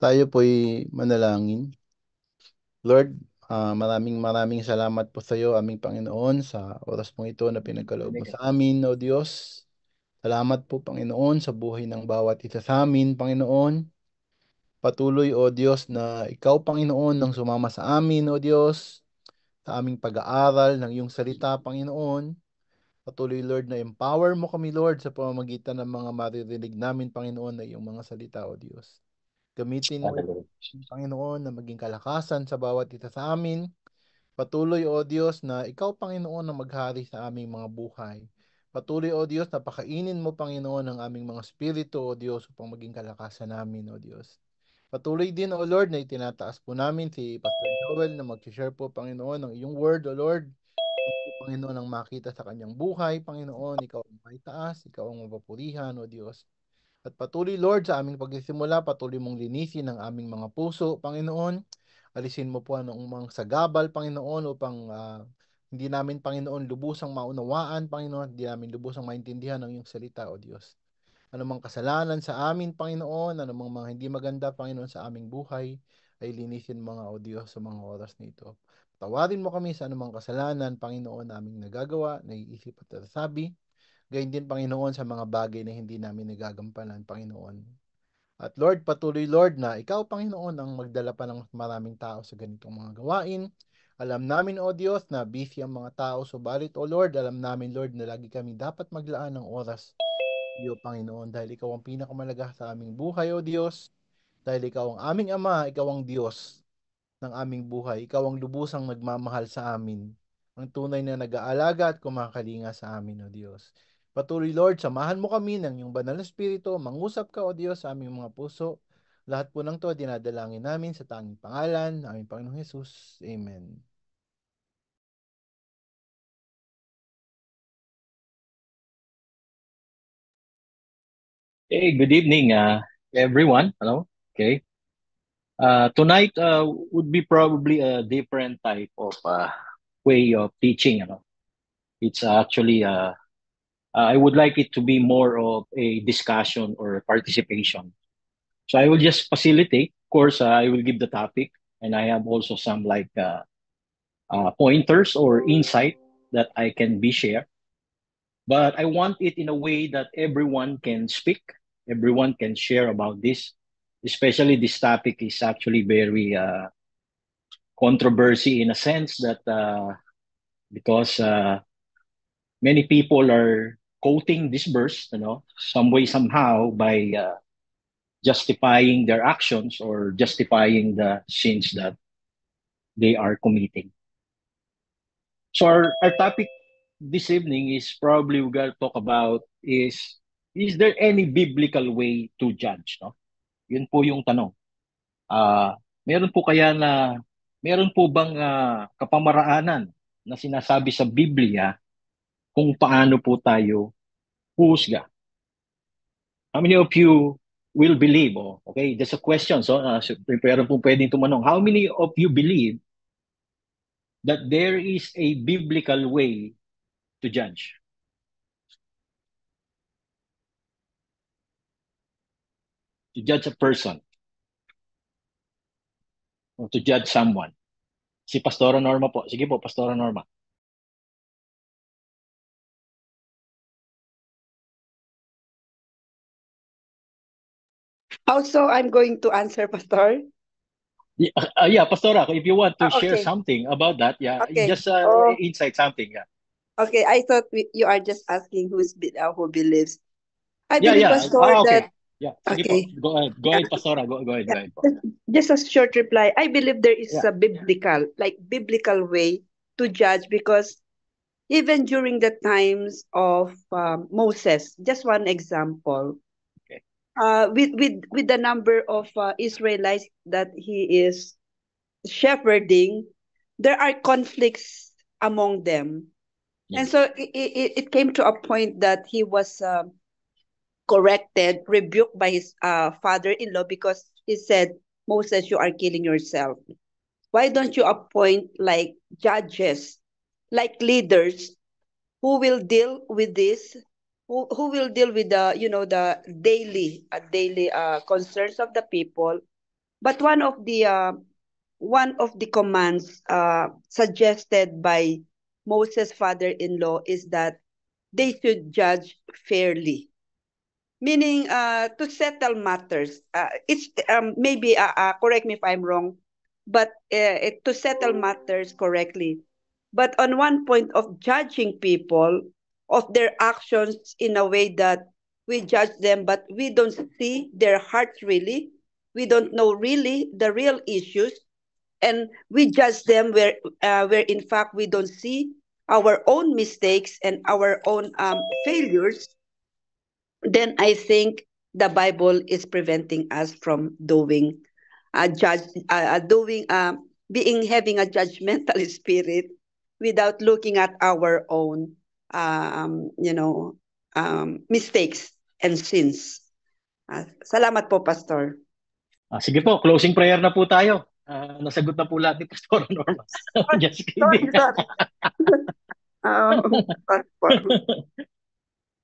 Tayo po'y manalangin. Lord, maraming salamat po sa iyo, aming Panginoon, sa oras pong ito na pinagkaloob mo sa amin, O Diyos. Salamat po, Panginoon, sa buhay ng bawat isa sa amin, Panginoon. Patuloy, O Diyos, na ikaw, Panginoon, ang sumama sa amin, O Diyos, sa aming pag-aaral ng iyong salita, Panginoon. Patuloy, Lord, na empower mo kami, Lord, sa pamamagitan ng mga maririnig namin, Panginoon, na iyong mga salita, O Diyos. Gamitin mo ito, Panginoon, na maging kalakasan sa bawat isa sa amin. Patuloy, O Diyos, na Ikaw, Panginoon, ang maghari sa aming mga buhay. Patuloy, O Diyos, na pakainin mo, Panginoon, ang aming mga spirito, O Diyos, upang maging kalakasan namin, O Diyos. Patuloy din, O Lord, na itinataas po namin si Pastor Joel na mag-share po, Panginoon, ng iyong word, O Lord. Panginoon, ang makita sa kanyang buhay, Panginoon, Ikaw ang may taas, Ikaw ang mapapurihan, O Diyos. At patuloy, Lord, sa aming pagsisimula, patuloy mong linisin ang aming mga puso, Panginoon. Alisin mo po ang mga sagabal, Panginoon, upang hindi namin, Panginoon, lubusang maunawaan, Panginoon, hindi namin lubusang maintindihan ang iyong salita, O Diyos. Anumang kasalanan sa amin, Panginoon, anumang mga hindi maganda, Panginoon, sa aming buhay, ay linisin mga, O Diyos, sa mga oras nito. Tawarin mo kami sa anumang kasalanan, Panginoon, naming nagagawa, naiisip at nasasabi. Gayun din, Panginoon, sa mga bagay na hindi namin nagagampanan, Panginoon. At Lord, patuloy, Lord, na Ikaw, Panginoon, ang magdala pa ng maraming tao sa ganitong mga gawain. Alam namin, O Diyos, na busy ang mga tao. Subalit, O Lord, alam namin, Lord, na lagi kami dapat maglaan ng oras iyo, Panginoon, dahil Ikaw ang pinakamalaga sa aming buhay, O Diyos. Dahil Ikaw ang aming Ama, Ikaw ang Diyos ng aming buhay. Ikaw ang lubusang nagmamahal sa amin, ang tunay na nag-aalaga at kumakalinga sa amin, O Diyos. Patuloy, Lord, samahan mo kami ng iyong banal na spirito. Mangusap ka, O Diyos, sa aming mga puso. Lahat po ng to, dinadalangin namin sa tanging pangalan ng aming Panginoong Jesus. Amen. Hey, good evening, everyone. Hello. Okay. Tonight would be probably a different type of way of teaching. It's actually I would like it to be more of a discussion or participation. So I will just facilitate. Of course, I will give the topic, and I have also some pointers or insight that I can be shared. But I want it in a way that everyone can speak, everyone can share about this. Especially this topic is actually very controversy in a sense that because many people are quoting this verse, some way somehow by justifying their actions or justifying the sins that they are committing. So our topic this evening is probably we're going to talk about is there any biblical way to judge? No? Yun po yung tanong. Ah, meron po kaya na meron po bang kapamaraanan na sinasabi sa Biblia kung paano po tayo huhusga? How many of you will believe? Oh, okay, that's a question. So meron po pwedeng tumanong. How many of you believe that there is a biblical way to judge? To judge a person or to judge someone? Si Pastora Norma po. Sige po, Pastora Norma. Also, I'm going to answer, Pastor. Yeah, Pastora, if you want to share Okay. something about that, yeah, Okay. just Oh, insight something. Yeah, okay. I thought you are just asking who believes. I yeah, believe, yeah. Pastor, Okay. that Yeah, sige po. okay. Go ahead, Pastora. Go ahead, Yeah. go ahead po. Just a short reply. I believe there is Yeah. a biblical way to judge because even during the times of Moses, just one example, Okay. with the number of Israelites that he is shepherding, there are conflicts among them. And Yes. so it came to a point that he was corrected, rebuked by his father-in-law because he said, Moses, you are killing yourself. Why don't you appoint like judges, like leaders who will deal with this, who will deal with the, the daily concerns of the people, But one of the commands suggested by Moses' father-in-law is that they should judge fairly, meaning to settle matters. It's maybe correct me if I'm wrong, but to settle matters correctly. But on one point of judging people of their actions in a way that we judge them, but we don't see their hearts really. We don't know really the real issues, and we judge them where in fact we don't see our own mistakes and our own failures. Then I think the Bible is preventing us from doing judge doing being having a judgmental spirit without looking at our own mistakes and sins. Salamat po, Pastor. Sige po, closing prayer na po tayo. Nasagot na po lahat ni Pastor Norma. Just kidding.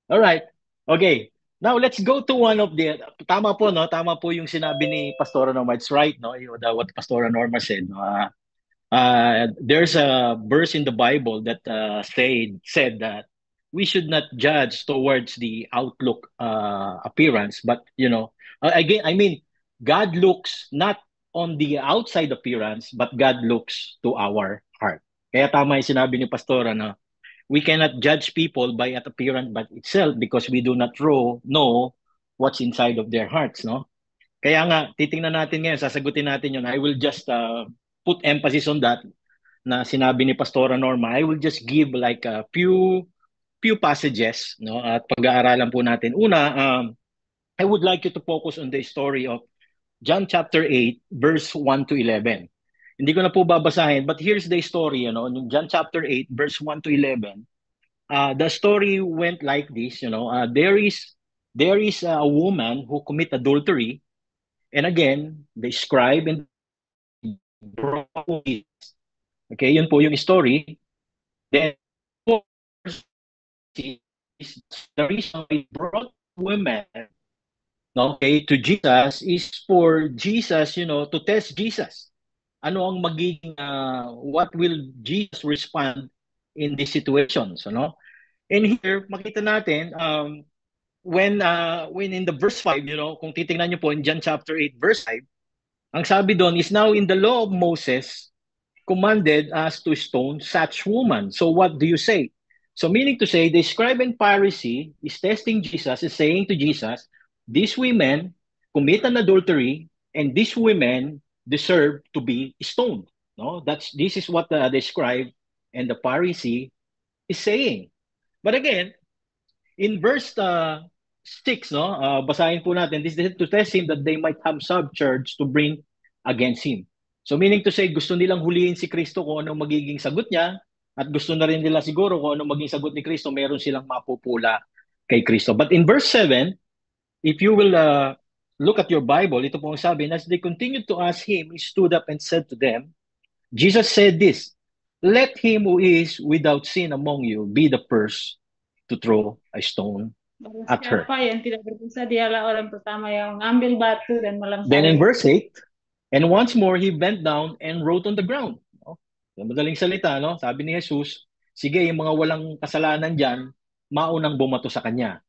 All right. Okay. Now let's go to one of the tama po no, tama po yung sinabi ni Pastor Norma. It's right no, what Pastor Norma said. There's a verse in the Bible that said that we should not judge towards the outlook appearance, but again, I mean, God looks not on the outside appearance, but God looks to our heart. Kaya tama yung sinabi ni Pastor, we cannot judge people by at appearance but itself because we do not know what's inside of their hearts, no? Kaya nga, titingnan natin ngayon, sasagutin natin yun. I will just put emphasis on that na sinabi ni Pastora Norma. I will just give like a few passages, no? At pag-aaralan po natin. Una, I would like you to focus on the story of John chapter 8, verse 1 to 11. Hindi ko na po babasahin, but here's the story, in John chapter 8, verse 1 to 11. The story went like this, there is a woman who commit adultery, and again, the scribe and okay, yun po yung story. Then, the reason we brought women to Jesus is for Jesus, to test Jesus. Ano ang magiging, what will Jesus respond in these situations, And here, makita natin, when in the verse 5, kung titingnan nyo po in John chapter 8, verse 5, ang sabi doon is now in the law of Moses commanded us to stone such woman. So what do you say? So meaning to say, the scribe and Pharisee is testing Jesus, is saying to Jesus, these women commit an adultery, and these women deserve to be stoned. No, this is what the scribe and the Pharisee is saying. But again, in verse 6, basahin po natin, this is to test him that they might have subcharge to bring against him. So meaning to say, gusto nilang huliin si Kristo kung anong magiging sagot niya, at gusto na rin nila siguro kung anong magiging sagot ni Kristo, meron silang mapupula kay Kristo. But in verse 7, if you will look at your Bible, ito po ang sabi, as they continued to ask him, he stood up and said to them, Jesus said this, let him who is without sin among you be the first to throw a stone at her. Then in verse 8, and once more he bent down and wrote on the ground. Madaling salita, sabi ni Jesus, sige, yung mga walang kasalanan dyan, maunang bumato sa kanya.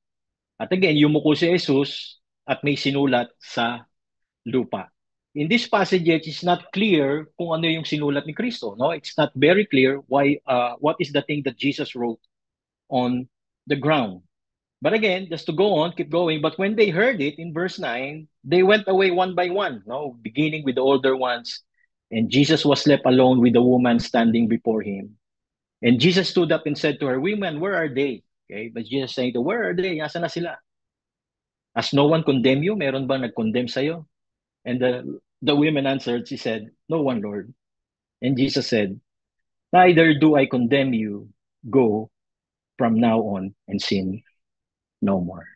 At again, yumuko si Jesus at may sinulat sa lupa. In this passage, it is not clear kung ano yung sinulat ni Kristo. No? It's not very clear what is the thing that Jesus wrote on the ground. But again, just to go on, keep going. But when they heard it, in verse 9, they went away one by one, beginning with the older ones. And Jesus was left alone with the woman standing before him. And Jesus stood up and said to her, women, where are they? Okay, but Jesus saying, where are they? Nasaan na sila? Has no one condemned you? Meron bang nag-condemn sa'yo? And the women answered, she said, no one, Lord. And Jesus said, neither do I condemn you. Go from now on and sin no more.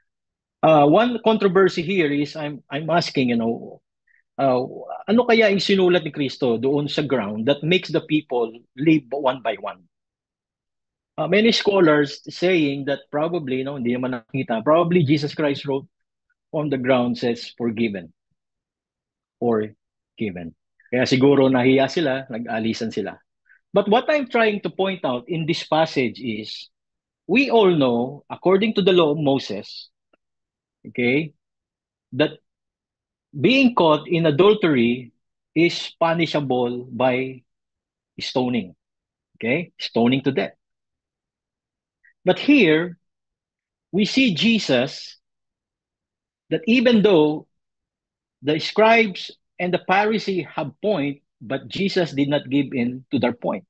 One controversy here is I'm asking, ano kaya yung sinulat ni Kristo doon sa ground that makes the people live one by one? Many scholars saying that probably, hindi naman nakita, probably Jesus Christ wrote on the ground says forgiven or given. Kaya siguro nahiya sila, nag-alisan sila. But what I'm trying to point out in this passage is, we all know, according to the law of Moses, okay, that being caught in adultery is punishable by stoning. Okay, stoning to death. But here, we see Jesus, that even though the scribes and the Pharisees have point, but Jesus did not give in to their point.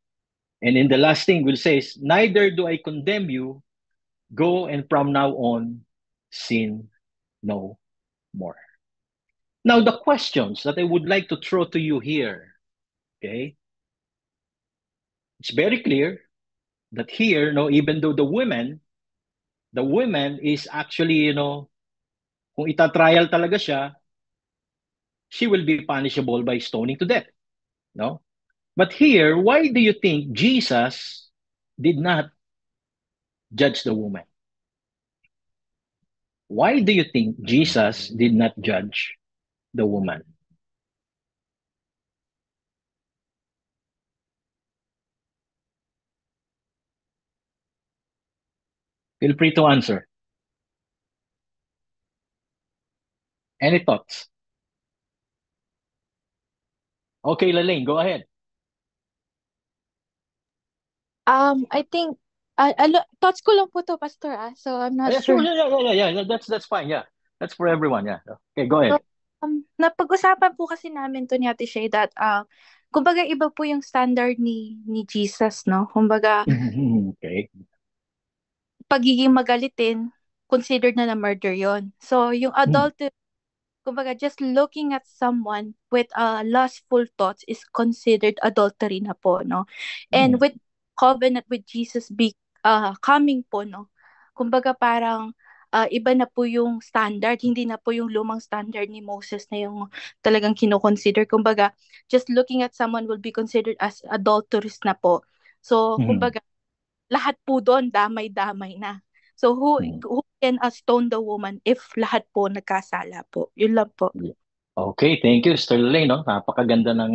And in the last thing we'll say is, neither do I condemn you, go and from now on sin no more. Now the questions that I would like to throw to you here, okay? It's very clear that here, no, even though the woman is actually, kung itatrial talaga siya, she will be punishable by stoning to death. No? But here, why do you think Jesus did not judge the woman? Why do you think Jesus did not judge the woman? Feel free to answer. Any thoughts? Okay, Lalaine, go ahead. I think, thoughts ko lang po to, Pastor, so I'm not Yeah, sure. sure. Yeah. That's fine. Yeah, that's for everyone. Yeah. Okay, go ahead. Napag-usapan po kasi namin to ni Ate Shay that, kumbaga iba po yung standard ni Jesus, no? Kumbaga, Okay. pagiging magalitin, considered na murder yon. So, yung adultery, kumbaga, just looking at someone with lustful thoughts is considered adultery na po, no? And with covenant with Jesus coming po, no? Kumbaga, parang iba na po yung standard, hindi na po yung lumang standard ni Moses na yung talagang kinoconsider. Kumbaga, just looking at someone will be considered as adulterous na po. So, kumbaga, lahat po doon damay-damay na. So who can stone the woman if lahat po nagkasala po? Yun lang po. Okay, thank you, Sister Lalaine, no? Napakaganda ng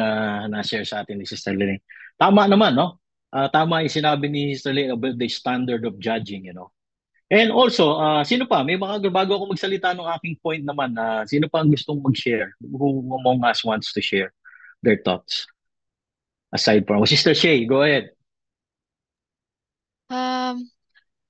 na-share sa atin ni Sister Lalaine. Tama naman, no? Tama yung sinabi ni Sister Lalaine about the standard of judging, And also, sino pa? May bago ako magsalita ng aking point naman, sino pa ang gustong mag-share? Who among us wants to share their thoughts? Aside from, Sister Shay, go ahead.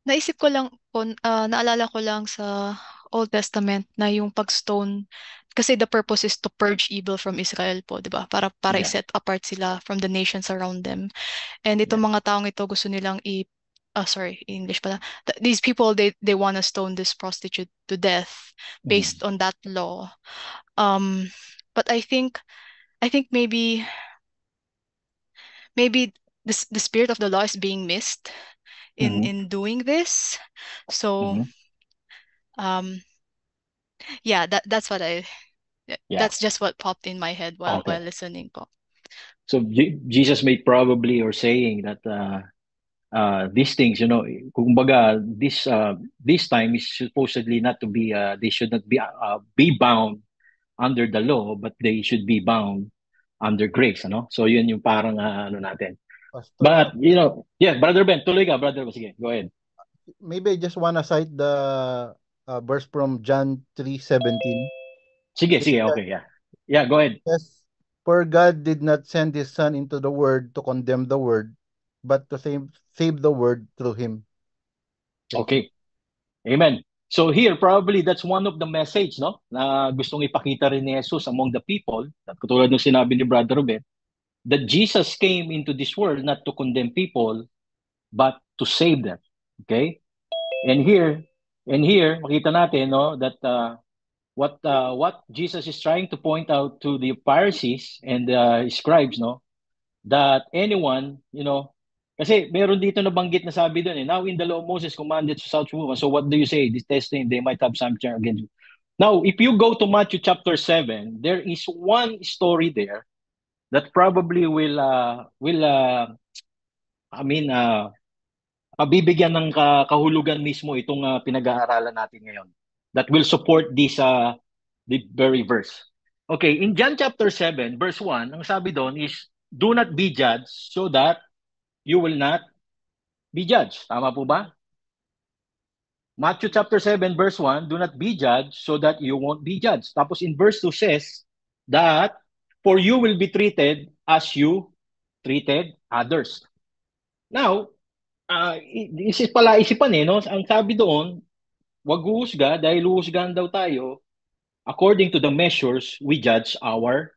Naisip ko lang po, naalala ko lang sa Old Testament na yung pag-stone, kasi the purpose is to purge evil from Israel po, di ba? Para Yeah. i-set apart sila from the nations around them. And itong mga taong ito gusto nilang English pala. These people, they want to stone this prostitute to death based on that law. But I think maybe the spirit of the law is being missed in doing this. So yeah, that's what that's just what popped in my head while listening po. So Jesus may probably or saying that these things, kumbaga, this time is supposedly not to be, they should not be bound under the law, but they should be bound under grace, So yun yung parang natin. Pastor, but Brother Ben, tuloy ka, Brother. Sige, go ahead. Maybe I just wanna cite the verse from John 3:17. Sige, okay, yeah, go ahead. Yes, for God did not send His Son into the world to condemn the world, but to save the world through Him. Okay. Amen. So here, probably that's one of the message, no, na gustong ipakita rin ni Jesus among the people, at katulad ng sinabi ni Brother Ruben, that Jesus came into this world not to condemn people, but to save them. Okay? And here, makita natin, no, that what Jesus is trying to point out to the Pharisees and the scribes, no, that anyone, kasi meron dito nabanggit na sabi doon, now in the law of Moses commanded to such woman, so what do you say? This testing, they might have something against you. Now, if you go to Matthew chapter 7, there is one story there that probably will pabibigyan ng kahulugan mismo itong pinag-aaralan natin ngayon that will support this the very verse. Okay, in John chapter 7, verse 1, ang sabi doon is, do not be judged so that you will not be judged. Tama po ba? Matthew chapter 7, verse 1, do not be judged so that you won't be judged. Tapos in verse 2 says that, for you will be treated as you treated others. Now, isipan no? Ang sabi doon, wag huhusga dahil huhusgahan daw tayo according to the measures we judge our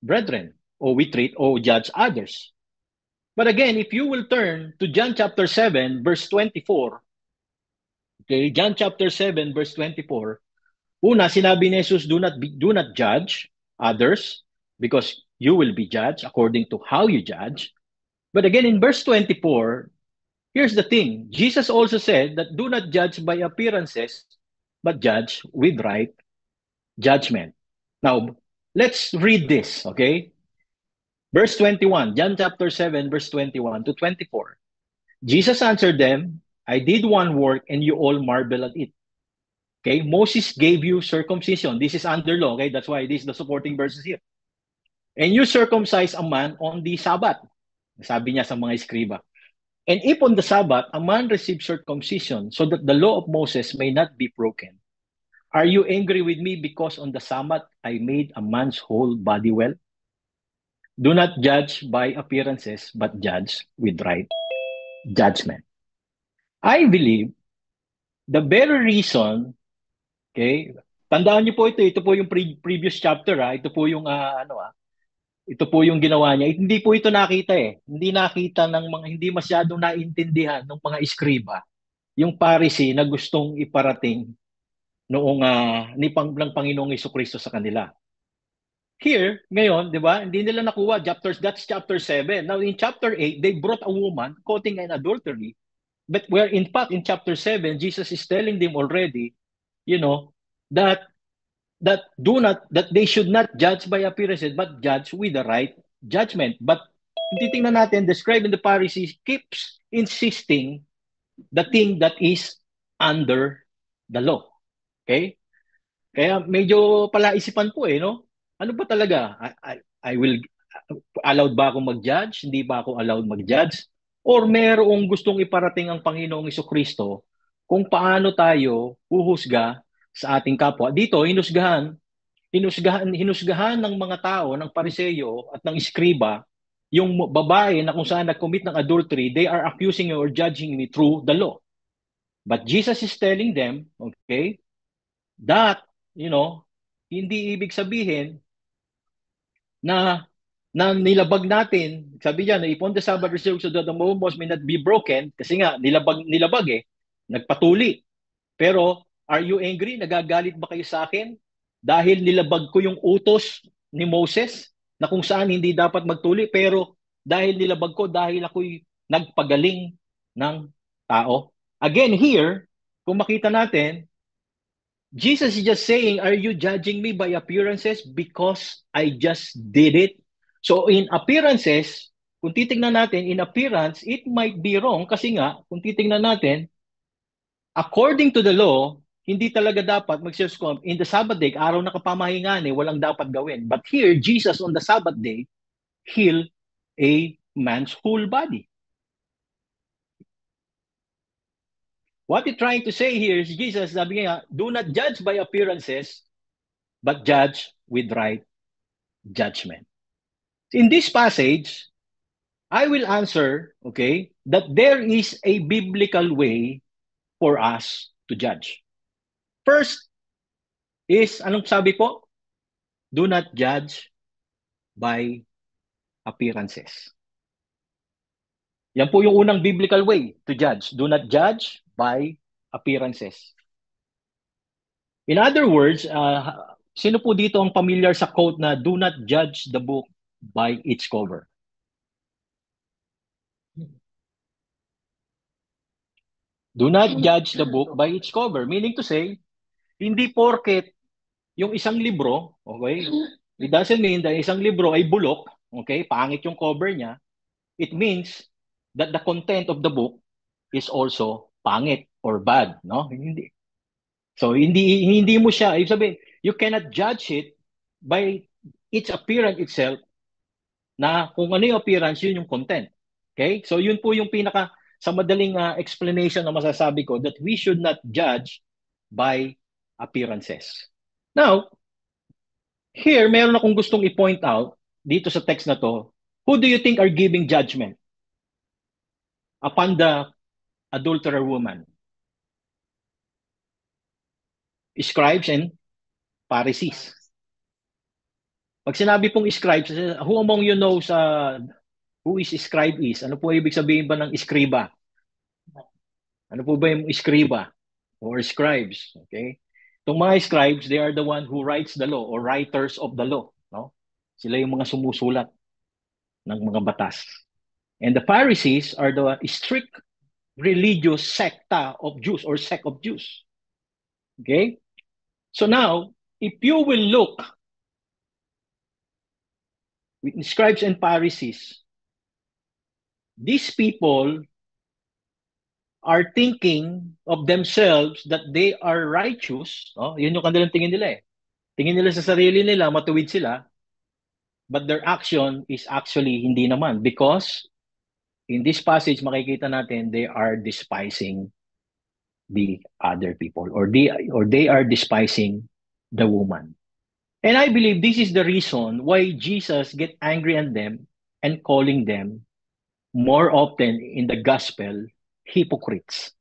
brethren, or we treat or judge others. But again, if you will turn to John chapter 7, verse 24, okay, John chapter 7, verse 24, una, sinabi ni Jesus, do not judge others because you will be judged according to how you judge. But again, in verse 24, here's the thing. Jesus also said that do not judge by appearances, but judge with right judgment. Now, let's read this, okay? Verse 21, John chapter 7, verse 21 to 24. Jesus answered them, I did one work and you all marvel at it. Okay, Moses gave you circumcision. This is under law, okay? That's why this is the supporting verses here. And you circumcise a man on the Sabbath. Sabi niya sa mga eskriba. And if on the Sabbath, a man receives circumcision so that the law of Moses may not be broken, are you angry with me because on the Sabbath I made a man's whole body well? Do not judge by appearances, but judge with right judgment. I believe the very reason, okay, tandaan niyo po ito po yung previous chapter, ito po yung ito po yung ginawa niya. Hindi po ito nakita Hindi nakita ng mga, hindi masyadong naintindihan ng mga eskriba yung Pharisee na gustong iparating noong ng Panginoong Jesucristo sa kanila. Here, ngayon, di ba, hindi nila nakuha. That's chapter 7. Now, in chapter 8, they brought a woman caught in adultery. But where, in fact, in chapter 7, Jesus is telling them already, that they should not judge by appearances, but judge with the right judgment. But titingnan natin, describing the Pharisees keeps insisting the thing that is under the law. Okay? Kaya medyo palaisipan po no? Ano ba talaga? I will, allowed ba akong mag-judge? Hindi ba ako allowed mag-judge? Or merong gustong iparating ang Panginoong Jesucristo kung paano tayo huhusga sa ating kapwa. Dito, hinusgahan ng mga tao, ng Pariseyo at ng Eskriba, yung babae na kung saan nag-commit ng adultery, they are accusing or judging me through the law. But Jesus is telling them, okay, that, hindi ibig sabihin na nilabag natin, sabi niya, na upon the Sabbath reserved so that the laws may not be broken, kasi nga, nilabag nagpatuli. Pero, are you angry? Nagagalit ba kayo sa akin? Dahil nilabag ko yung utos ni Moses, na kung saan hindi dapat magtuli, pero dahil nilabag ko, dahil ako'y nagpagaling ng tao. Again, here, kung makita natin, Jesus is just saying, are you judging me by appearances because I just did it? So in appearances, kung titingnan natin, in appearance, it might be wrong kasi nga, kung titingnan natin, according to the law, hindi talaga dapat mag-circumcise. In the Sabbath day, araw na kapamahingan walang dapat gawin. But here, Jesus on the Sabbath day, healed a man's whole body. What he's trying to say here is Jesus, sabi niya, do not judge by appearances, but judge with right judgment. In this passage, I will answer, okay, that there is a biblical way for us to judge. First is, anong sabi po? Do not judge by appearances. Yan po yung unang biblical way to judge. Do not judge by appearances. In other words, sino po dito ang familiar sa quote na do not judge the book by its cover? Do not judge the book by its cover. Meaning to say, hindi porket yung isang libro, okay, it doesn't mean that isang libro ay bulok, okay, pangit yung cover niya, it means that the content of the book is also pangit or bad, no? Hindi. So hindi mo siya, ibig sabihin, you cannot judge it by its appearance itself, na kung ano yung appearance, yun yung content. Okay? So yun po yung sa madaling explanation na masasabi ko, that we should not judge by appearances. Now, here, meron akong gustong i-point out dito sa text na to. Who do you think are giving judgment upon the adulterer woman? Scribes and Pharisees. Pag sinabi pong scribes, who among you knows who is scribe is? Ano po ibig sabihin ba ng scriba? Ano po ba yung scriba or scribes? Okay? Itong mga scribes, they are the one who writes the law or writers of the law. No? Sila yung mga sumusulat ng mga batas. And the Pharisees are the strict religious secta of Jews or sect of Jews. Okay? So now, if you will look with scribes and Pharisees, these people are thinking of themselves that they are righteous. No? Yun yung kanilang tingin nila eh. Tingin nila sa sarili nila, matuwid sila. But their action is actually hindi naman. Because in this passage, makikita natin, they are despising the other people. Or they are despising the woman. And I believe this is the reason why Jesus get angry at them and calling them more often in the gospel hypocrites.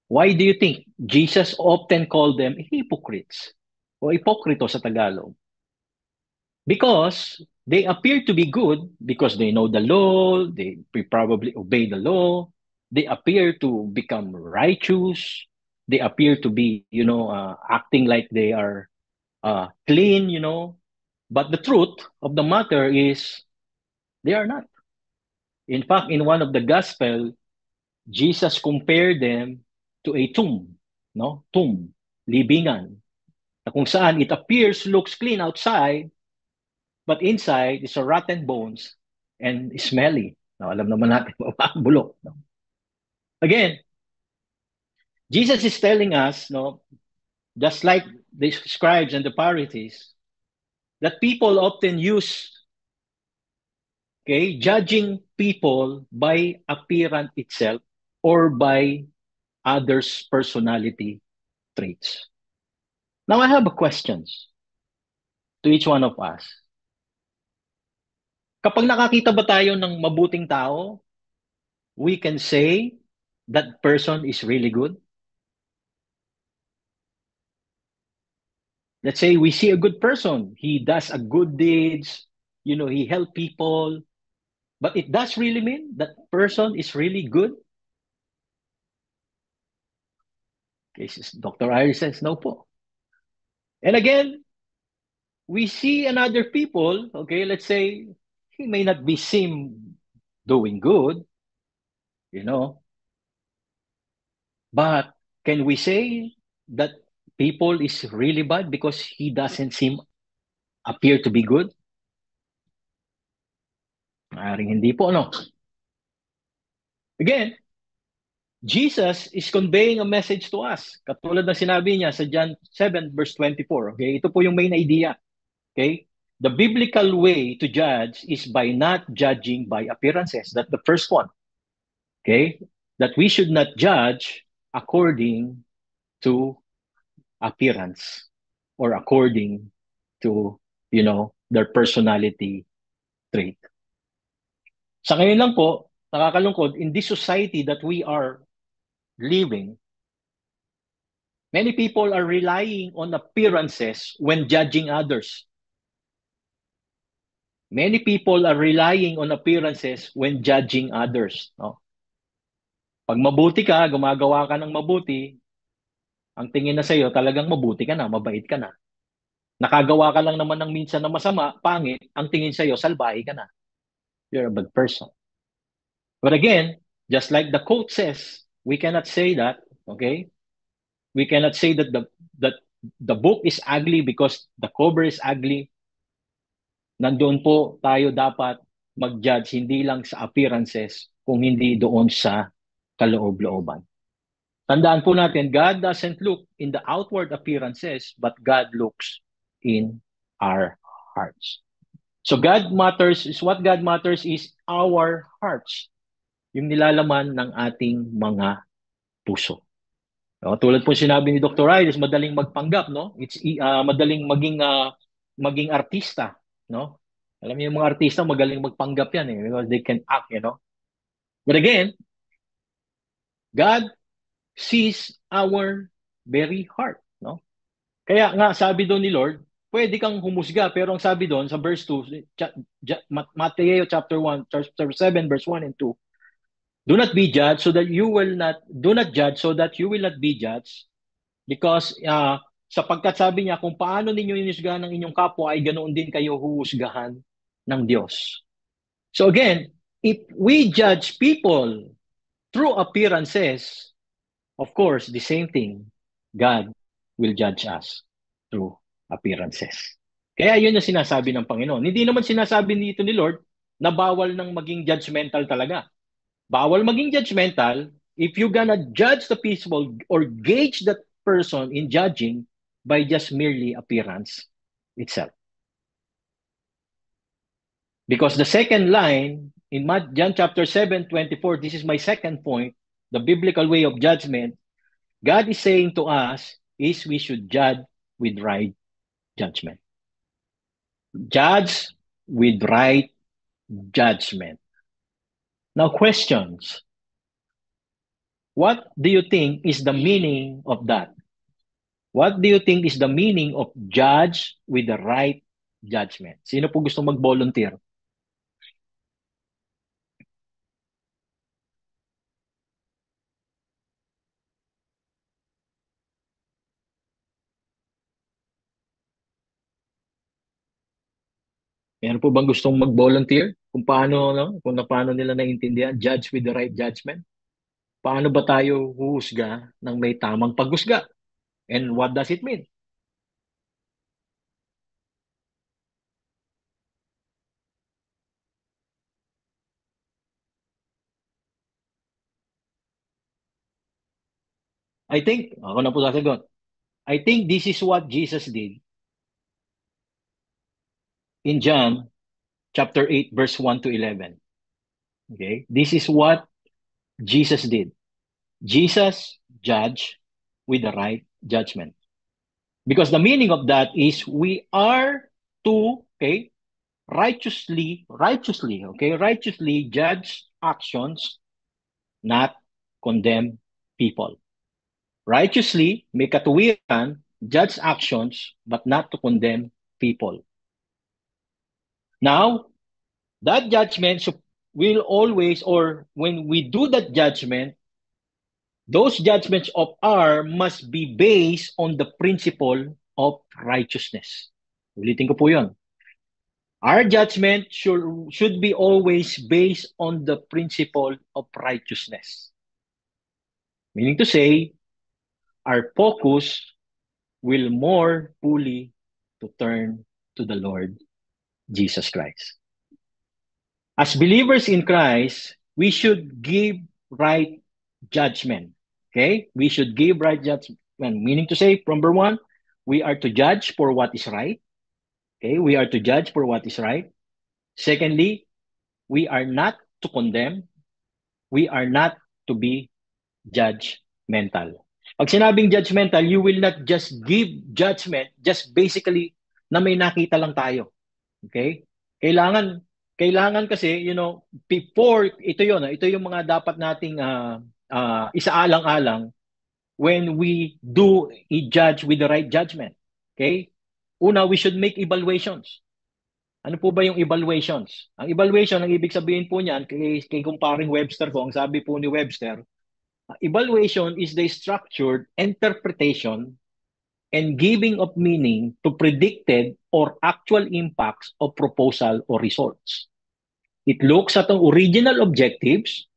Why do you think Jesus often called them hypocrites o hipokrito sa Tagalog? Because they appear to be good because they know the law, they probably obey the law, they appear to become righteous, they appear to be, acting like they are clean, but the truth of the matter is they are not. In fact, in one of the gospel, Jesus compared them to a tomb, tomb, libingan, na kung saan it looks clean outside, but inside is a rotten bones and smelly. Now, alam naman natin, bulok. Again, Jesus is telling us, just like the scribes and the Pharisees, that people often use, judging people by appearance itself or by others' personality traits. Now, I have a questions to each one of us. Kapag nakakita ba tayo ng mabuting tao, we can say that person is really good? Let's say we see a good person. He does a good deeds. He help people. But it does really mean that person is really good? Okay, Dr. Iris says no po. And again, we see another people, let's say he may not be seen doing good, but can we say that people is really bad because he doesn't appear to be good? Maaaring hindi po, no? Again, Jesus is conveying a message to us. Katulad ng sinabi niya sa John 7 verse 24. Okay? Ito po yung main idea. Okay? The biblical way to judge is by not judging by appearances. That's the first one. Okay? That we should not judge according to appearance or according to, their personality trait. Sa ngayon lang po, nakakalungkod, in this society that we are living, many people are relying on appearances when judging others. Many people are relying on appearances when judging others. No? Pag mabuti ka, gumagawa ka ng mabuti, ang tingin na sa'yo, talagang mabuti ka na, mabait ka na. Nakagawa ka lang naman ng minsan na masama, pangit, ang tingin sa'yo, salbahe ka na. You're a bad person. But again, just like the quote says, we cannot say that, okay? We cannot say that the book is ugly because the cover is ugly. Nandoon po tayo dapat mag-judge hindi lang sa appearances, kung hindi doon sa kaloob-looban. Tandaan po natin, God doesn't look in the outward appearances, but God looks in our hearts. So what God matters is our hearts. Yung nilalaman ng ating mga puso. No, tulad po sinabi ni Dr. Iris, madaling magpanggap, no? It's madaling maging artista, no? Alam niyo yung mga artista magaling magpanggap yan because they can act, But again, God sees our very heart, no? Kaya nga sabi doon ni Lord, pwede kang humusga, pero ang sabi doon sa verse 2, Matthew chapter 7 verse 1 and 2, do not judge so that you will not be judged, because sapagkat sabi niya, kung paano ninyo inusgahan ng inyong kapwa, ay ganoon din kayo huhusgahan ng Diyos. So again, if we judge people through appearances, of course, the same thing, God will judge us through appearances. Kaya yun yung sinasabi ng Panginoon. Hindi naman sinasabi dito ni Lord na bawal nang maging judgmental talaga. Bawal maging judgmental if you're gonna judge the people or gauge that person in judging by just merely appearance itself. Because the second line in John chapter 7:24, this is my second point, the biblical way of judgment, God is saying to us is we should judge with right judgment. Judge with right judgment. Now, questions. What do you think is the meaning of that? What do you think is the meaning of judge with the right judgment? Sino po gusto mag-volunteer? Meron po bang gustong mag-volunteer? Kung paano nila naiintindihan, judge with the right judgment? Paano ba tayo huhusga ng may tamang paghusga? And what does it mean? Ako na po sasagot. I think this is what Jesus did in John chapter 8 verse 1 to 11. Okay? This is what Jesus did. Jesus judged with the right judgment. Because the meaning of that is we are to, righteously judge actions, not condemn people. Righteously, may katuwiran, judge actions, but not to condemn people. Now, that judgment will always, or when we do that judgment, those judgments of ours must be based on the principle of righteousness. Ulitin ko po yun. Our judgment should be always based on the principle of righteousness. Meaning to say, our focus will more fully to turn to the Lord Jesus Christ. As believers in Christ, we should give right judgment. Okay? We should give right judgment. Meaning to say, number one, we are to judge for what is right. Okay? We are to judge for what is right. Secondly, we are not to condemn. We are not to be judgmental. Pag sinabing judgmental, you will not just give judgment just basically na may nakita lang tayo. Okay? Kailangan kasi, before, ito yung mga dapat nating isaalang-alang when we do a judge with the right judgment. Okay? Una, we should make evaluations. Ano po ba yung evaluations? Ang evaluation, ang ibig sabihin po niyan, kay kumparing Webster ko, ang sabi po ni Webster, evaluation is the structured interpretation and giving of meaning to predicted or actual impacts of proposal or results. It looks at the original objectives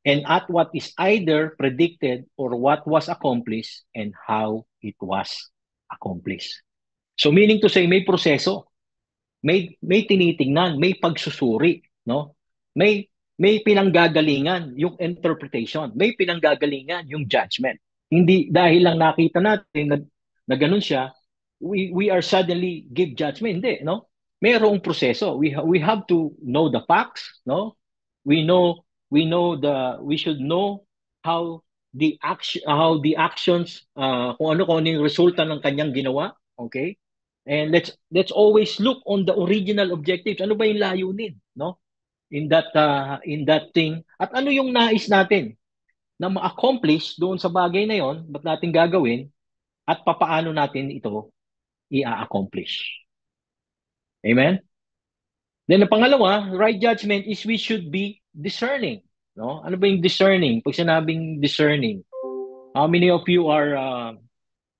and at what is either predicted or what was accomplished and how it was accomplished. So meaning to say, may proseso, may tinitingnan, may pagsusuri, no? May pinanggagalingan yung interpretation, may pinanggagalingan yung judgment. Hindi dahil lang nakita natin na ganun siya, we are suddenly give judgment. Hindi, no? Mayroong proseso. We have to know the facts, no? We should know how how the actions, kung ano yung resulta ng kanyang ginawa, okay? And let's always look on the original objectives. Ano ba yung layunin, no? In that thing, at ano yung nais natin na ma-accomplish doon sa bagay na yon, ba't natin gagawin, at papaano natin ito i-accomplish. Amen? Then ang pangalawa, right judgment is we should be discerning. No? Ano ba yung discerning? Pag sinabing discerning, how many of you are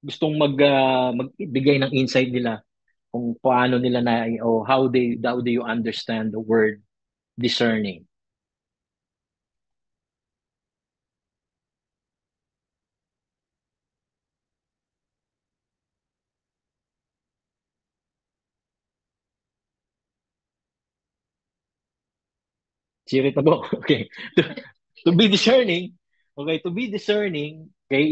gustong magbigay ng insight nila kung paano nila na, o how do you understand the word discerning? Irritable. Okay. To be discerning, okay,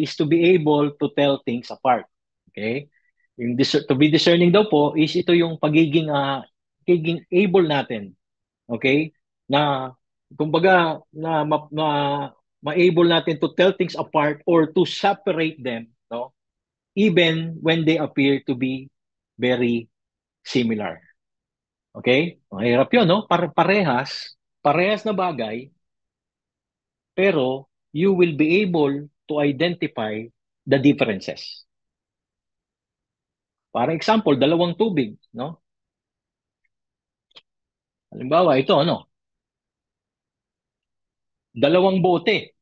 is to be able to tell things apart. Okay? To be discerning daw po is ito yung pagiging able natin. Okay? Na kumbaga ma-able natin to tell things apart or to separate them, no? Even when they appear to be very similar. Okay? Mahirap 'yun, no? Parehas na bagay, pero you will be able to identify the differences. Para example, dalawang tubig, no? Halimbawa, ito, ano? Dalawang bote.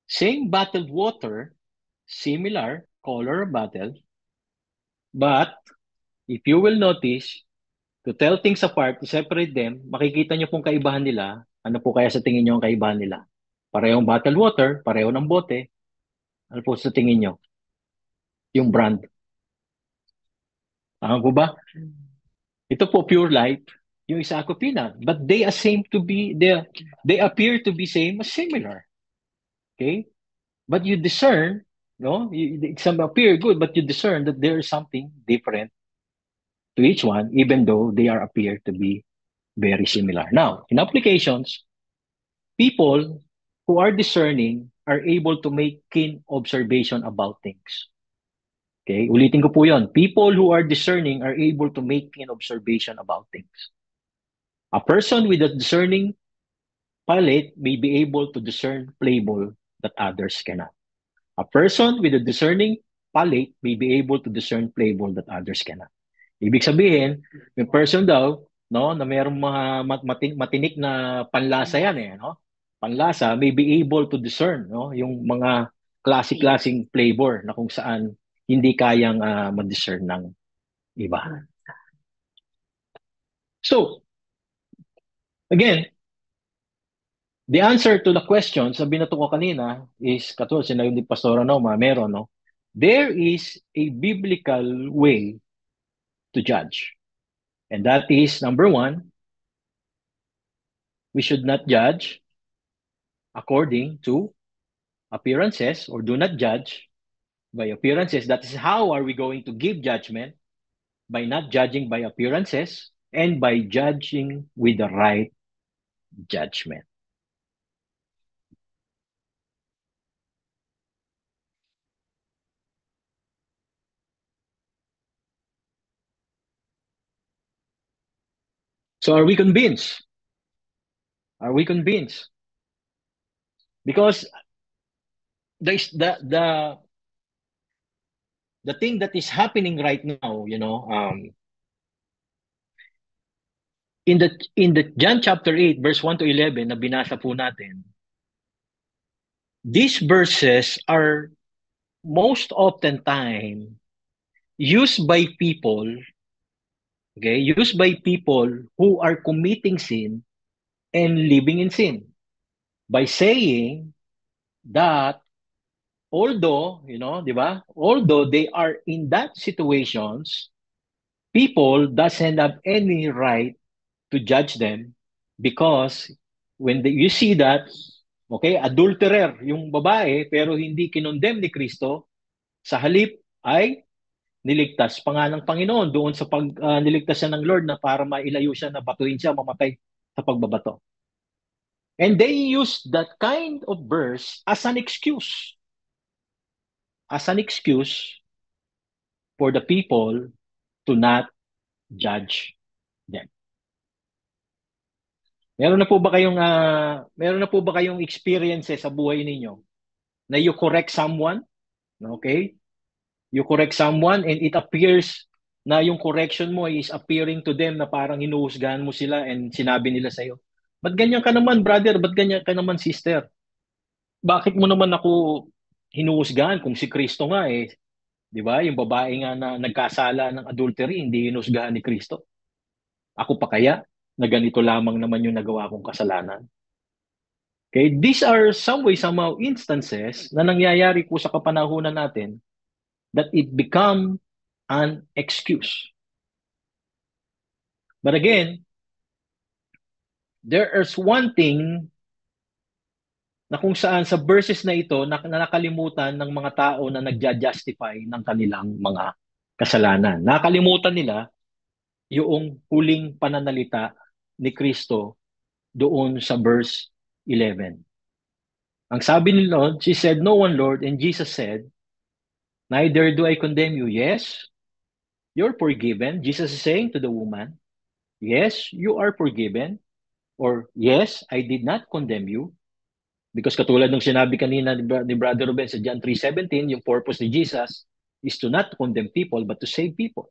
Same bottled water, similar color bottle, but if you will notice, to tell things apart, to separate them, makikita nyo pong kaibahan nila. Ano po kaya sa tingin nyo ang kaibahan nila? Parehong bottled water, pareho ng bote. Ano po sa tingin nyo? Yung brand. Tama po ba? Ito po Pure Life, yung isa Aquafina, but they appear to be similar. Okay? But you discern, no? Some appear good, but you discern that there is something different to each one, even though they appear to be very similar. Now, in applications, people who are discerning are able to make keen observation about things. Okay, ulitin ko po yun. People who are discerning are able to make keen observation about things. A person with a discerning palate may be able to discern flavor that others cannot. A person with a discerning palate may be able to discern flavor that others cannot. Ibig sabihin, yung person daw, no, na mayroong mga matinik na panlasa yan no? Panlasa may be able to discern, no, yung mga classic-classing flavor na kung saan hindi kayang ma-discern ng iba. So, again, the answer to the question, sabi na ko kanina, is katulad sinabi ni Pastor Noma, meron, no? There is a biblical way to judge. And that is, number one, we should not judge according to appearances, or do not judge by appearances. That is how are we going to give judgment, by not judging by appearances and by judging with the right judgment. So are we convinced? Are we convinced? Because the thing that is happening right now, you know, in the John chapter 8 verse 1 to 11 na binasa po natin, these verses are most often time used by people, okay, used by people who are committing sin and living in sin, by saying that although, you know, di ba? Although they are in that situations, people doesn't have any right to judge them, because when you see that, okay, adulterer yung babae pero hindi kinondemn ni Kristo, sa halip ay niligtas pa nga ng Panginoon doon sa niligtas siya ng Lord na para mailayo siya na batuin siya, mamatay sa pagbabato. And they used that kind of verse as an excuse. As an excuse for the people to not judge them. Meron na po ba kayong experiences sa buhay ninyo na you correct someone, okay? You correct someone and it appears na yung correction mo is appearing to them na parang hinuhusgahan mo sila and sinabi nila sa'yo, ba't ganyan ka naman, brother? Ba't ganyan ka naman, sister? Bakit mo naman ako hinuhusgahan kung si Kristo nga eh, di ba? Yung babae nga na nagkasala ng adultery, hindi hinuhusgahan ni Kristo. Ako pa kaya na ganito lamang naman yung nagawa kong kasalanan? Okay, these are somehow instances na nangyayari po sa kapanahunan natin that it become an excuse. But again, there is one thing na kung saan sa verses na ito na nakalimutan ng mga tao na nagja-justify ng kanilang mga kasalanan. Nakalimutan nila yung huling pananalita ni Kristo doon sa verse 11. Ang sabi ni Lord, she said, "No one, Lord," and Jesus said, "Neither do I condemn you." Yes, you're forgiven. Jesus is saying to the woman, yes, you are forgiven. Or, yes, I did not condemn you. Because katulad ng sinabi kanina ni Brother Ruben sa John 3:17, yung purpose ni Jesus is to not condemn people, but to save people.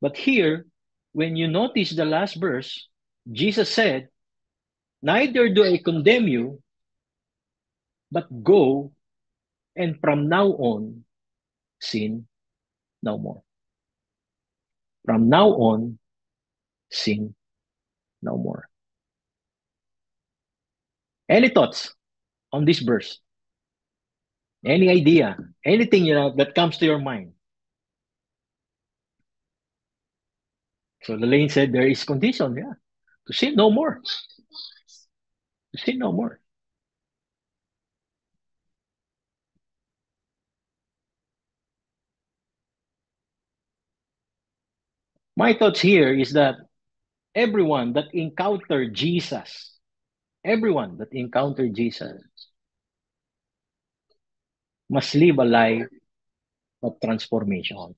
But here, when you notice the last verse, Jesus said, "Neither do I condemn you, but go, and from now on, sin no more." From now on, sin no more. Any thoughts on this verse? Any idea? Anything that comes to your mind? So Lelaine said there is condition, to sin no more. To sin no more. My thoughts here is that everyone that encountered Jesus must live a life of transformation.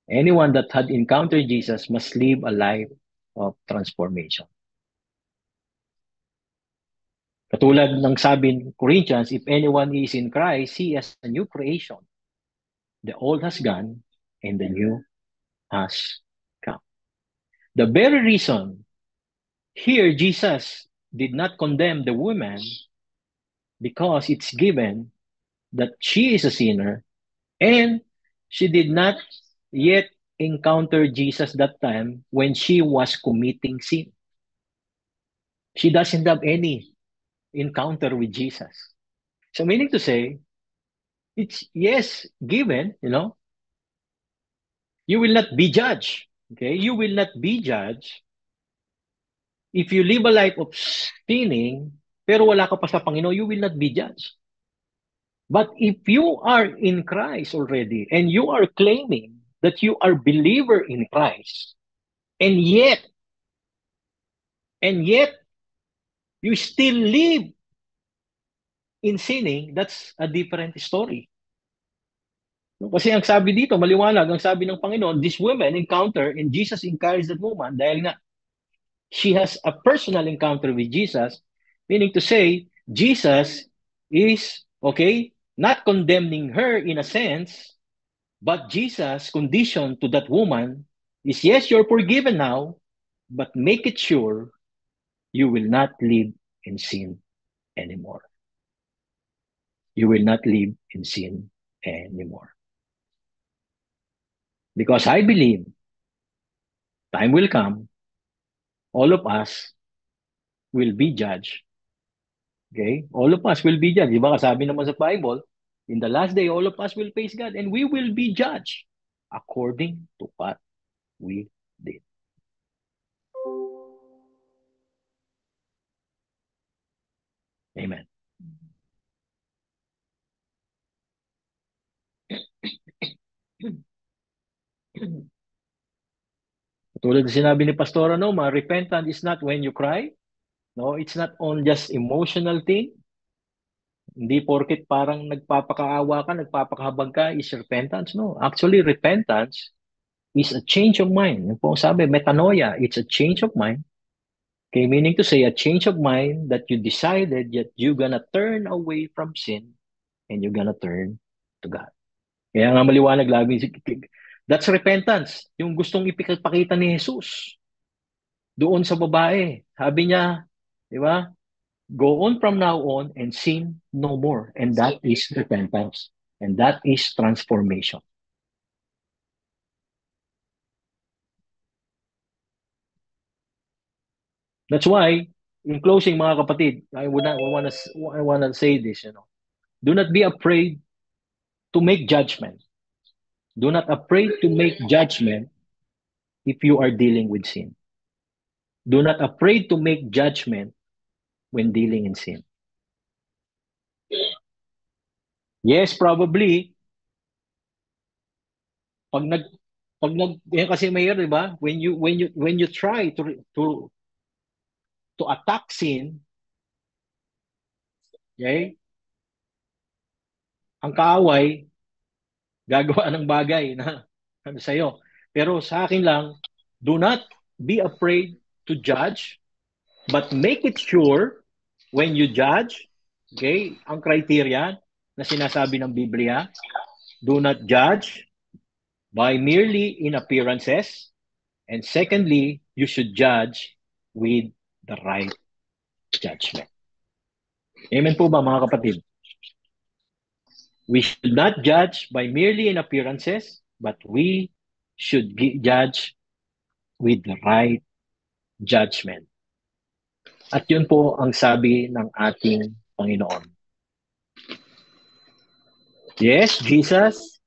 Anyone that had encountered Jesus must live a life of transformation. Katulad ng sabi ng Corinthians, if anyone is in Christ, he is a new creation. The old has gone and the new has come. The very reason here Jesus did not condemn the woman because it's given that she is a sinner and she did not yet encounter Jesus that time when she was committing sin. She doesn't have any encounter with Jesus. So meaning to say, it's yes, given, you will not be judged. Okay? You will not be judged if you live a life of sinning, pero wala ka pa sa Panginoon, you will not be judged. But if you are in Christ already and you are claiming that you are believer in Christ, and yet you still live in sinning, that's a different story. Kasi ang sabi dito, maliwanag, ang sabi ng Panginoon, this woman encounter, and Jesus encouraged that woman dahil nga she has a personal encounter with Jesus, meaning to say, Jesus is, not condemning her in a sense, but Jesus' condition to that woman is, yes, you're forgiven now, but make it sure you will not live in sin anymore. You will not live in sin anymore. Because I believe time will come, all of us will be judged. Okay? All of us will be judged. Diba kasabi naman sa Bible, in the last day, all of us will face God and we will be judged according to what we did. Amen. Tulad ng sinabi ni Pastora Noma, repentance is not when you cry. No, it's not on just emotional thing. Hindi porket parang nagpapakaawa ka, nagpapakahabag ka, is repentance. No, actually, repentance is a change of mind. Yung po sabi, metanoia, it's a change of mind. Okay, meaning to say, a change of mind that you decided that you're gonna turn away from sin and you're gonna turn to God. Kaya nga maliwanag lagi, that's repentance. Yung gustong ipakita ni Jesus doon sa babae. Sabi niya, di ba? Go on from now on and sin no more. And that is repentance. And that is transformation. That's why, in closing, mga kapatid, I wanna say this, do not be afraid to make judgment. Do not afraid to make judgment if you are dealing with sin. Do not afraid to make judgment when dealing in sin. Yes, probably, yan kasi mayor, di ba? When you try to attack sin, okay? Ang kaaway gagawa ng bagay na ano sa'yo. Pero sa akin lang, do not be afraid to judge, but make it sure when you judge, okay, ang criteria na sinasabi ng Biblia, do not judge by merely in appearances, and secondly, you should judge with the right judgment. Amen po ba, mga kapatid? We should not judge by merely in appearances, but we should judge with the right judgment. At yun po ang sabi ng ating Panginoon. Yes, Jesus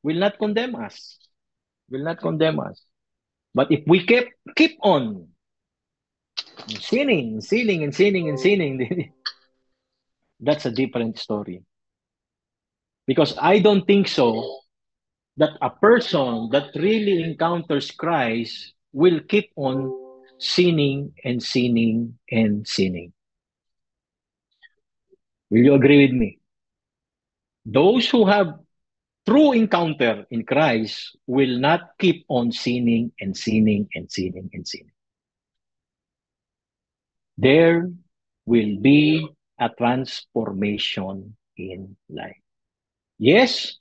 will not condemn us. Will not condemn us. But if we keep on sinning, that's a different story. Because I don't think so that a person that really encounters Christ will keep on sinning and sinning and sinning. Will you agree with me? Those who have true encounter in Christ will not keep on sinning and sinning and sinning and sinning. There will be a transformation in life. Yes,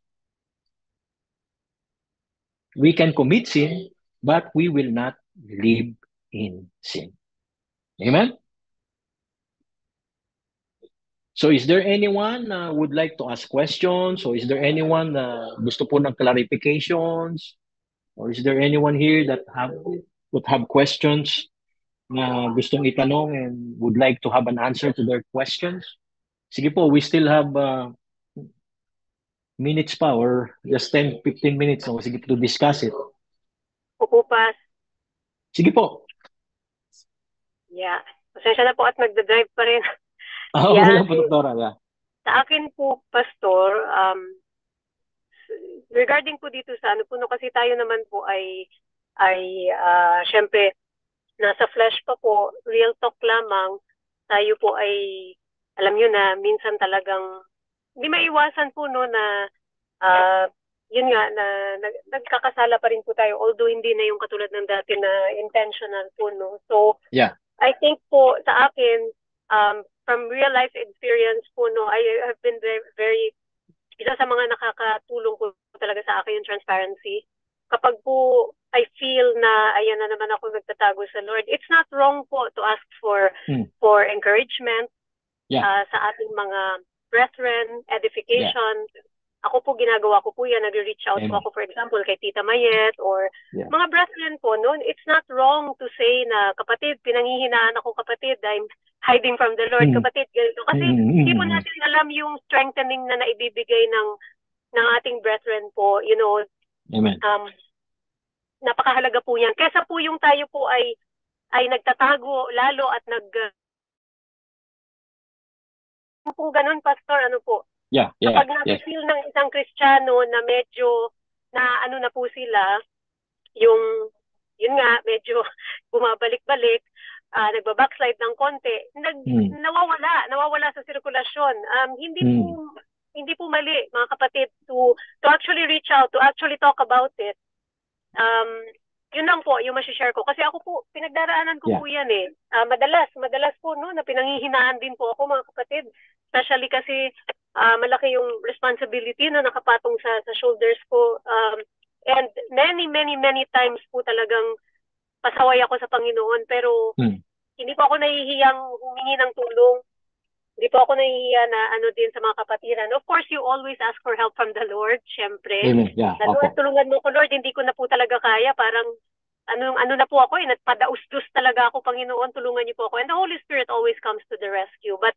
we can commit sin, but we will not live in sin. Amen? So is there anyone would like to ask questions? Or is there anyone gusto po ng clarifications? Or is there anyone here that would have questions na gustong itanong and would like to have an answer to their questions? Sige po, we still have minutes pa or just 10-15 minutes. So sige po to discuss it. Opo, Pas. Sige po. Yeah. Pasensya na po at nagda-drive pa rin. Okay lang po, Doktora. Yeah. Sa akin po, Pastor, regarding po dito sa ano po, no, kasi tayo naman po ay syempre, nasa flesh pa po, real talk lamang, tayo po ay, alam nyo na, minsan talagang, hindi maiwasan po, no, na, yun nga, na nagkakasala pa rin po tayo, although hindi na yung katulad ng dati na intentional po, no. So, yeah. I think po, sa akin, from real life experience po, no, I have been very, isa sa mga nakakatulong po talaga sa akin yung transparency. Kapag po I feel na ayan na naman ako nagtatago sa Lord, it's not wrong po to ask for encouragement sa ating mga brethren, edification. Yeah. Ako po, ginagawa ko po yan, nag-reach out po ako, for example, kay Tita Mayet or mga brethren po, no? It's not wrong to say na, kapatid, pinanghihinaan ako, kapatid, I'm hiding from the Lord, kapatid, ganito. Kasi hindi po natin alam yung strengthening na naibibigay ng ating brethren po, you know. Amen. Napakahalaga po yan. Kesa po yung tayo po ay nagtatago lalo at kung ganun, Pastor, ano po? Yeah. Kapag nafe-feel ng isang Kristiyano na medyo na ano na po sila, yun nga, medyo bumabalik-balik, nagbabackslide ng konti, nawawala sa sirkulasyon. Hindi po mali, mga kapatid, to actually reach out, to actually talk about it. Yun lang po yung masishare ko. Kasi ako po, pinagdaraanan ko po yan eh. Madalas po no, na pinanghihinaan din po ako, mga kapatid. Especially kasi malaki yung responsibility na nakapatong sa shoulders ko. And many times po talagang pasaway ako sa Panginoon. Pero hindi po ako nahihiyang humingi ng tulong. Hindi po ako nahihiya na ano din sa mga kapatiran. Of course, you always ask for help from the Lord, syempre. Amen. Yeah, Lord, tulungan mo ko, Lord, hindi ko na po talaga kaya. Parang, ano na po ako, nagpadaus-dus talaga ako, Panginoon, tulungan niyo po ako. And the Holy Spirit always comes to the rescue. But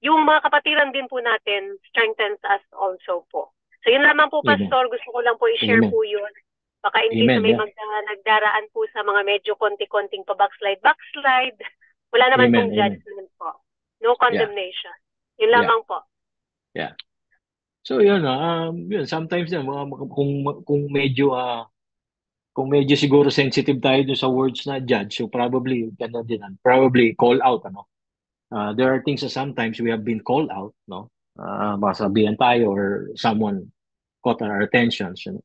yung mga kapatiran din po natin strengthens us also po. So yun naman po, Pastor, gusto ko lang po i-share po yun. Baka in case may nagdaraan po sa mga medyo konti-konting backslide. Wala naman pong judgment po. No condemnation. Yun lamang po. Yeah. So yun, yun sometimes yan kung medyo siguro sensitive tayo dun sa words na judge, so probably call out, ano. There are things that sometimes we have been called out, no. Masabihan tayo or someone caught our attention. You know?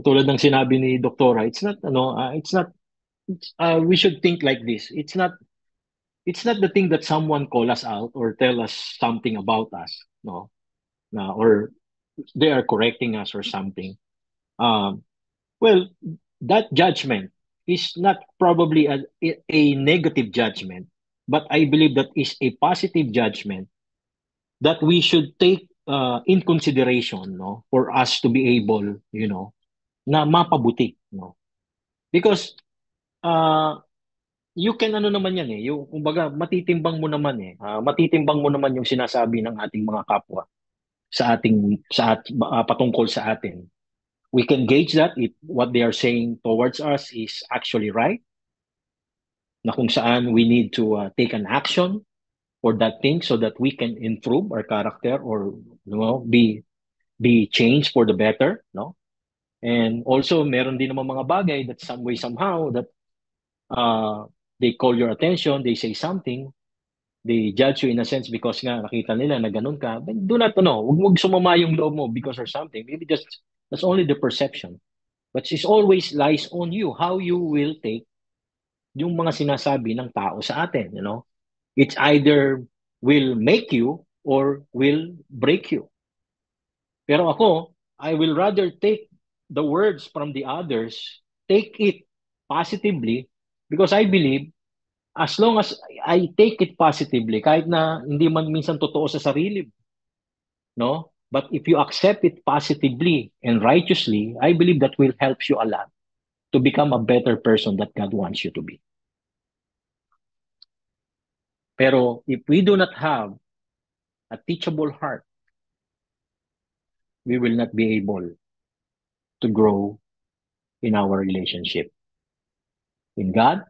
Katulad ng sinabi ni Doktora, we should think like this. It's not the thing that someone call us out or tell us something about us, no, or they are correcting us or something. Well, that judgment is not probably a negative judgment, but I believe that is a positive judgment that we should take in consideration, no, for us to be able, na mapabuti, no, because you can naman yan eh, yung kumbaga matitimbang mo naman yung sinasabi ng ating mga kapwa patungkol sa atin. We can gauge that if what they are saying towards us is actually right, na kung saan we need to take an action for that thing so that we can improve our character or be changed for the better, no. And also meron din naman mga bagay that some way somehow that they call your attention, they say something, they judge you in a sense because nga nakita nila na ganun ka. But do not, huwag sumama yung loob mo because or something. Maybe that's only the perception. But it always lies on you how you will take yung mga sinasabi ng tao sa atin, It's either will make you or will break you. Pero ako, I will rather take the words from the others, take it positively, because I believe as long as I take it positively, kahit na hindi man minsan totoo sa sarili, no? But if you accept it positively and righteously, I believe that will help you a lot to become a better person that God wants you to be. Pero if we do not have a teachable heart, we will not be able to grow in our relationship in God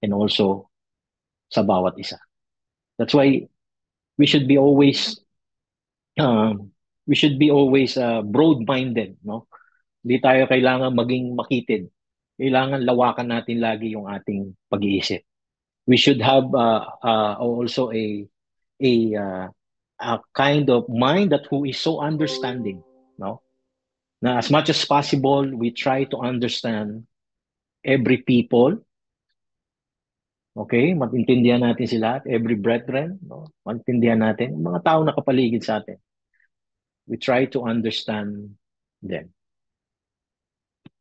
and also sa bawat isa. That's why we should be always broad-minded, no? Hindi tayo kailangan maging makitid. Kailangan lawakan natin lagi yung ating pag-iisip. We should have also a kind of mind that who is so understanding, no? Na as much as possible, we try to understand every people. Okay? Maintindihan natin sila, every brethren, no? Maintindihan natin yung mga tao na kapaligid sa atin. We try to understand them.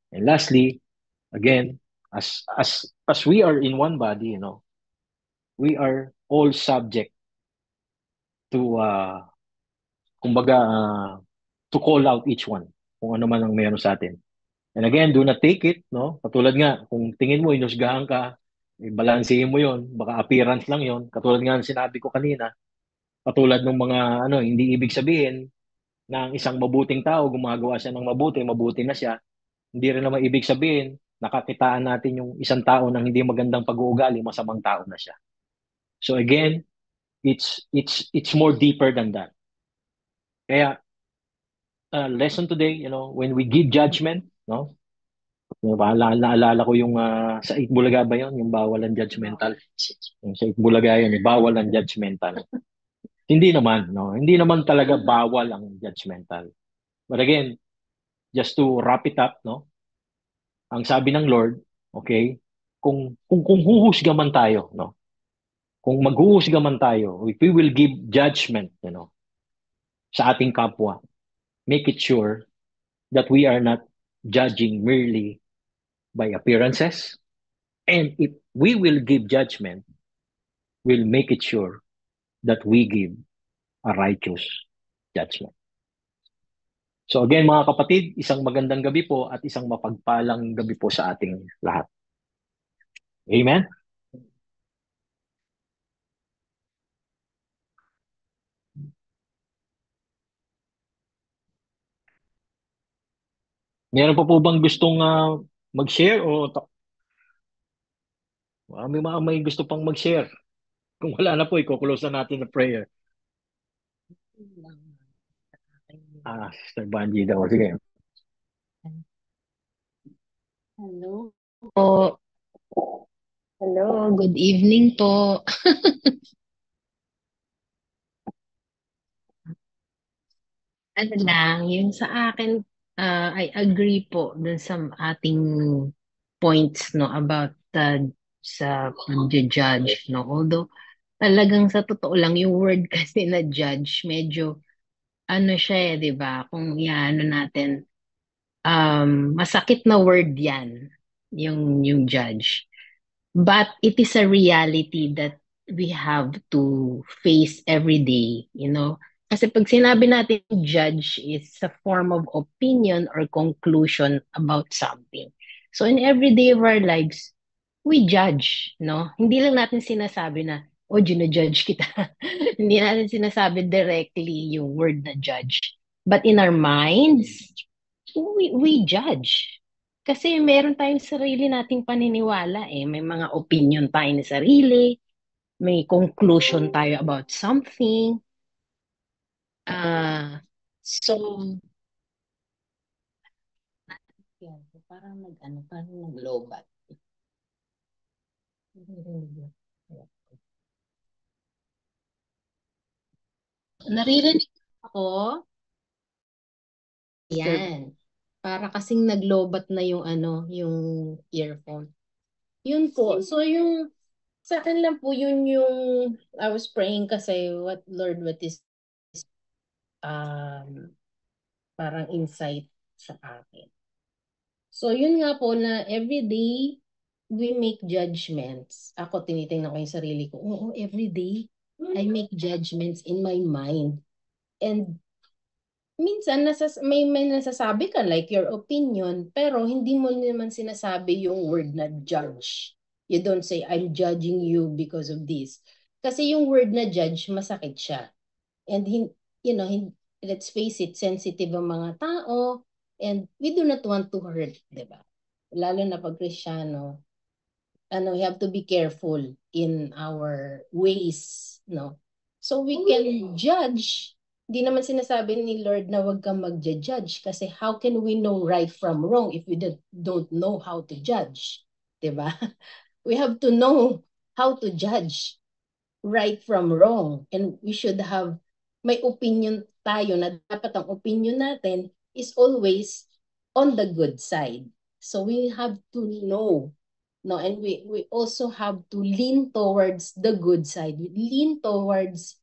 And lastly, again, as we are in one body, we are all subject to to call out each one kung ano man ang meron sa atin. And again, do not take it, no? Katulad nga, kung tingin mo inusgahan ka, balansehin mo 'yon, baka appearance lang 'yon. Katulad nga ng sinabi ko kanina, katulad ng mga hindi ibig sabihin na ang isang mabuting tao gumagawa siya ng mabuti na siya. Hindi rin naman ibig sabihin nakakitaan natin yung isang tao ng hindi magandang pag-uugali, masamang tao na siya. So again, it's more deeper than that. Kaya lesson today, when we give judgment, no? Naalala ko yung sa Itbulaga ba yun? Yung bawal ang judgmental. Yung sa Itbulaga yun, bawal ang judgmental. Hindi naman, no? Hindi naman talaga bawal ang judgmental. But again, just to wrap it up, no? Ang sabi ng Lord, okay, kung huhusga man tayo, no? Kung maghuhusga man tayo, if we will give judgment, sa ating kapwa, make it sure that we are not judging merely by appearances. And if we will give judgment, we'll make it sure that we give a righteous judgment. So again, mga kapatid, isang magandang gabi po at isang mapagpalang gabi po sa ating lahat. Amen? Meron pa po bang gustong mag-share o may gusto pang mag-share? Kung wala na po, i-close na natin na prayer. Sister Banji daw. Sige. Hello po. Hello, good evening po. Ano lang, yung sa akin, I agree po dun sa ating points, no, about sa pag-judge, no. Although, talagang sa totoo lang, yung word kasi na judge, medyo, ano siya di ba? Kung ano natin, masakit na word yan, yung judge. But it is a reality that we have to face every day, Kasi pag sinabi natin judge is a form of opinion or conclusion about something. So in every day of our lives, we judge, no? Hindi lang natin sinasabi na, gina-judge kita. Hindi natin sinasabi directly yung word na judge. But in our minds, we judge. Kasi meron tayong sarili nating paniniwala eh. May mga opinion tayo na sarili, may conclusion tayo about something. So, parang naglobat. Naririnig ako. Yan. Para kasing naglobat na yung yung earphone. Yun po. So yung sa akin lang po yun yung I was praying kasi what is parang insight sa akin. So yun nga po na everyday we make judgments. Ako tinitingnan ko yung sarili ko. Oo, everyday I make judgments in my mind. And minsan may nasasabi ka like your opinion, pero hindi mo naman sinasabi yung word na judge. You don't say, I'm judging you because of this. Kasi yung word na judge, masakit siya. And let's face it, sensitive ang mga tao, and we do not want to hurt, diba? Lalo na pag Kristiyano, we have to be careful in our ways, no? So we can judge. Di naman sinasabi ni Lord na wag kang mag-judge kasi how can we know right from wrong if we don't know how to judge? Diba? We have to know how to judge right from wrong. And we should have, may opinion tayo na dapat ang opinion natin is always on the good side. So we have to know, no, and we also have to lean towards the good side. We lean towards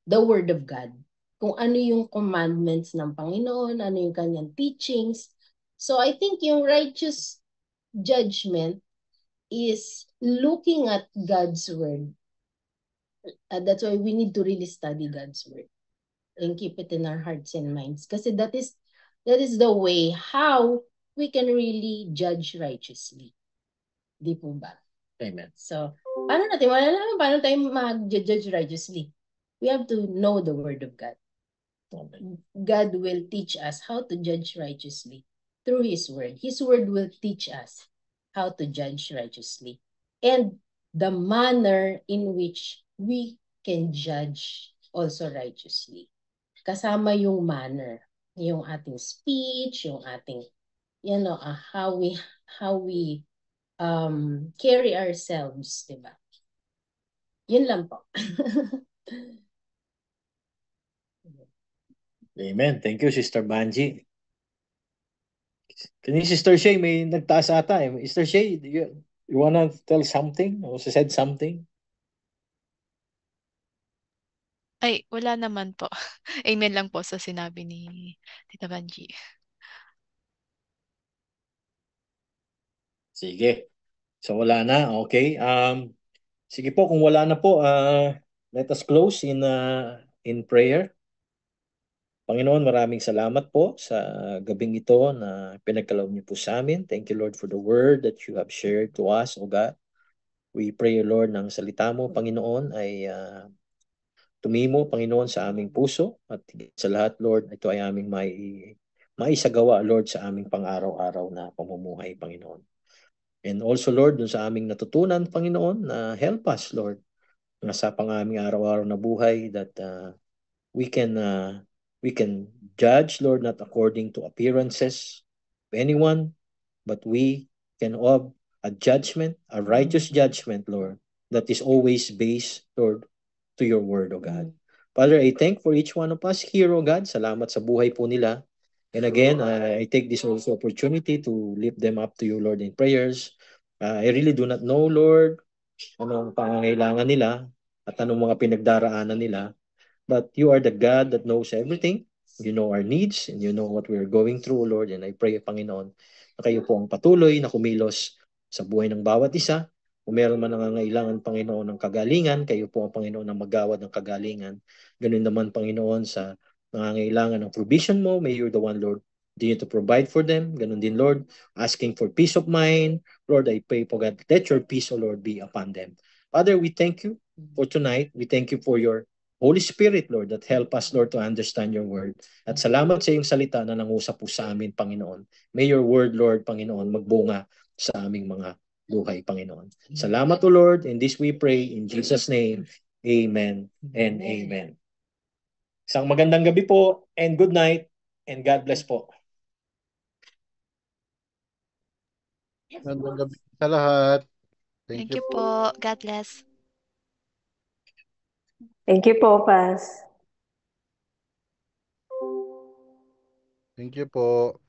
the Word of God. Kung ano yung commandments ng Panginoon, ano yung kanyang teachings. So I think yung righteous judgment is looking at God's Word. That's why we need to really study God's Word and keep it in our hearts and minds. Kasi that is the way how we can really judge righteously. Di po ba? Amen. So, paano tayo mag-judge righteously? We have to know the Word of God. God will teach us how to judge righteously through His Word. His Word will teach us how to judge righteously. And the manner in which we can judge also righteously. Kasama yung manner. yung ating speech, yung ating, how we carry ourselves, diba? Yun lang po. Amen. Thank you, Sister Banji. Kanina, Sister Shay, may nagtaas ata eh. Sister Shay, you wanna tell something? Or said something? Ay, wala naman po. Amen lang po sa sinabi ni Tita Banji. Sige. So wala na. Okay. Sige po, kung wala na po, let us close in prayer. Panginoon, maraming salamat po sa gabing ito na pinagkaloob niyo po sa amin. Thank you, Lord, for the word that you have shared to us, O God. We pray, Lord, ng salita mo, Panginoon, ay tumimo, Panginoon, sa aming puso. At sa lahat, Lord, ito ay aming maisagawa, Lord, sa aming pang-araw-araw na pamumuhay, Panginoon. And also, Lord, dun sa aming natutunan, Panginoon, na help us, Lord, na sa pang-aming araw-araw na buhay that we can judge, Lord, not according to appearances of anyone, but we can have a judgment, a righteous judgment, Lord, that is always based, Lord, to your word, O God. Father, I thank for each one of us here, O God. Salamat sa buhay po nila. And again, I take this also opportunity to lift them up to you, Lord, in prayers. I really do not know, Lord, anong pangangailangan nila at anong mga pinagdaraanan nila. But you are the God that knows everything. You know our needs and you know what we're going through, Lord. And I pray, Panginoon, na kayo po ang patuloy na kumilos sa buhay ng bawat isa. Kung meron man nangangailangan, Panginoon, ng kagalingan, kayo po ang Panginoon ang magawad ng kagalingan. Ganun naman, Panginoon, sa nangangailangan ng provision mo, may you're the one, Lord, continue to provide for them. Ganun din, Lord, asking for peace of mind. Lord, I pray po, God, let your peace, O Lord, be upon them. Father, we thank you for tonight. We thank you for your Holy Spirit, Lord, that help us, Lord, to understand your word. At salamat sa iyong salita na nangusap po sa amin, Panginoon. May your word, Lord, Panginoon, magbunga sa aming mga buhay, Panginoon. Salamat, O Lord, and this we pray in Jesus' name. Amen and amen. Isang magandang gabi po and good night and God bless po. Magandang gabi sa lahat. Thank you po. God bless. Thank you po, Pas. Thank you po.